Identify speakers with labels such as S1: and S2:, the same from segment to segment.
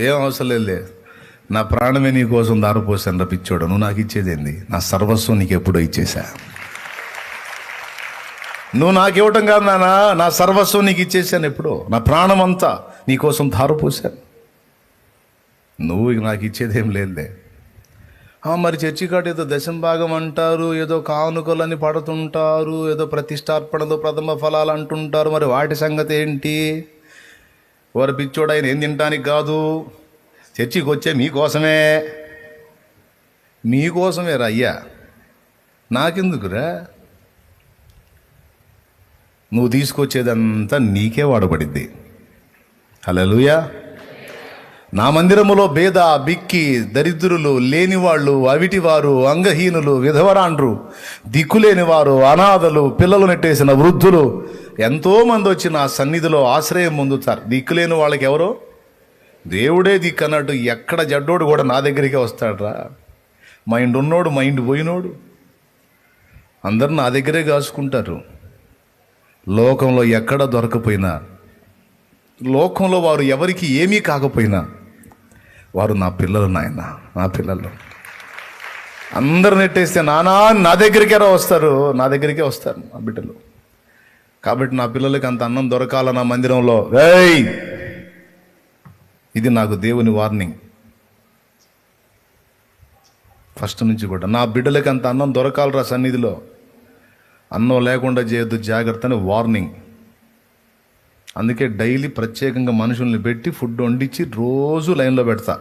S1: ఏం అవసరం లేదు. నా ప్రాణమే నీ కోసం దారిపోసాను రా పిచ్చోడు. నువ్వు నాకు ఇచ్చేదేంది? నా సర్వస్వం నీకు ఎప్పుడో ఇచ్చేసా. నువ్వు నాకు ఇవ్వటం కాదు నాన్న, నా సర్వస్వం నీకు ఇచ్చేసాను ఎప్పుడో. నా ప్రాణం అంతా నీ కోసం దారిపోసాను. నువ్వు నాకు ఇచ్చేదేం లేదులే. మరి చర్చి కాడ ఏదో దశంభాగం అంటారు, ఏదో కానుకలని పడుతుంటారు, ఏదో ప్రతిష్టార్పణలు ప్రథమ ఫలాలు అంటుంటారు. మరి వాటి సంగతి ఏంటి? వారు పిచ్చోడు, ఆయన ఏం తినటానికి కాదు, చర్చికి వచ్చే మీకోసమే రా అయ్యా. నాకెందుకురా? నువ్వు తీసుకొచ్చేదంతా నీకే వాడబడిద్ది. హల్లెలూయా. నా మందిరములో భేద, బిక్కి, దరిద్రులు, లేనివాళ్ళు, అవిటివారు, అంగహీనులు, విధవరాండ్రు, దిక్కులేనివారు, అనాథలు, పిల్లలు నెట్టేసిన వృద్ధులు ఎంతోమంది వచ్చి నా సన్నిధిలో ఆశ్రయం పొందుతారు. దిక్కులేని వాళ్ళకి ఎవరో దేవుడే దిక్కు అన్నట్టు ఎక్కడ జడ్డోడు కూడా నా దగ్గరికే వస్తాడ్రా. మైండ్ ఉన్నోడు, మైండ్ పోయినోడు అందరు నా దగ్గరే కాసుకుంటారు. లోకంలో ఎక్కడ దొరకపోయినా, లోకంలో వారు ఎవరికి ఏమీ కాకపోయినా వారు నా పిల్లలు. నాయన, నా పిల్లలు అందరు నెట్టేస్తే నానా నా దగ్గరికే వస్తారు, నా దగ్గరికే వస్తారు నా బిడ్డలు. కాబట్టి నా పిల్లలకి అంత అన్నం దొరకాల నా మందిరంలో. ఏయ్, ఇది నాకు దేవుని వార్నింగ్ ఫస్ట్ నుంచి కూడా. నా బిడ్డలకి అంత అన్నం దొరకాలరా సన్నిధిలో, అన్నం లేకుండా చేయొద్దు, జాగ్రత్త అని వార్నింగ్. అందుకే డైలీ ప్రత్యేకంగా మనుషుల్ని పెట్టి ఫుడ్ వండించి రోజు లైన్లో పెడతా.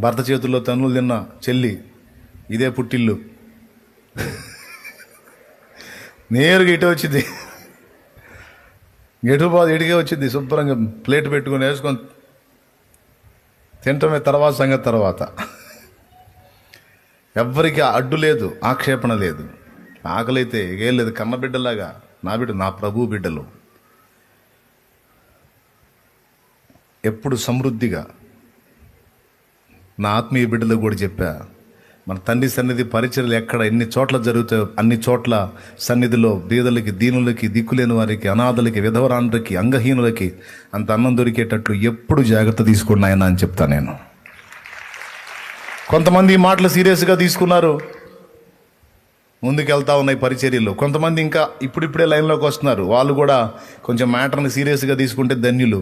S1: భర్త చేతుల్లో తన్నులు తిన్న చెల్లి, ఇదే పుట్టిల్లు, నేరుగా ఇటే వచ్చింది, ఎటు బాధ ఇడిగే వచ్చింది. శుభ్రంగా ప్లేట్ పెట్టుకొని వేసుకొని తింటమే తర్వాత సంగతి. తర్వాత ఎవ్వరికి అడ్డు లేదు, ఆక్షేపణ లేదు. ఆకలైతే ఏం లేదు. కన్న బిడ్డలాగా నా బిడ్డ, నా ప్రభు బిడ్డలు ఎప్పుడు సమృద్ధిగా. నా ఆత్మీయ బిడ్డలకు కూడా చెప్పా, మన తండ్రి సన్నిధి పరిచర్యలు ఎక్కడ ఎన్ని చోట్ల జరుగుతాయో అన్ని చోట్ల సన్నిధిలో బీదలకి, దీనులకి, దిక్కులేని వారికి, అనాథలకి, విధవరాండ్రకి, అంగహీనులకి అంత అన్నం దొరికేటట్లు ఎప్పుడు జాగ్రత్త తీసుకోండి ఆయన అని చెప్తా నేను. కొంతమంది ఈ మాటలు సీరియస్గా తీసుకున్నారు, ముందుకెళ్తా ఉన్నాయి పరిచర్యలు. కొంతమంది ఇంకా ఇప్పుడిప్పుడే లైన్లోకి వస్తున్నారు, వాళ్ళు కూడా కొంచెం మ్యాటర్ని సీరియస్గా తీసుకుంటే ధన్యులు.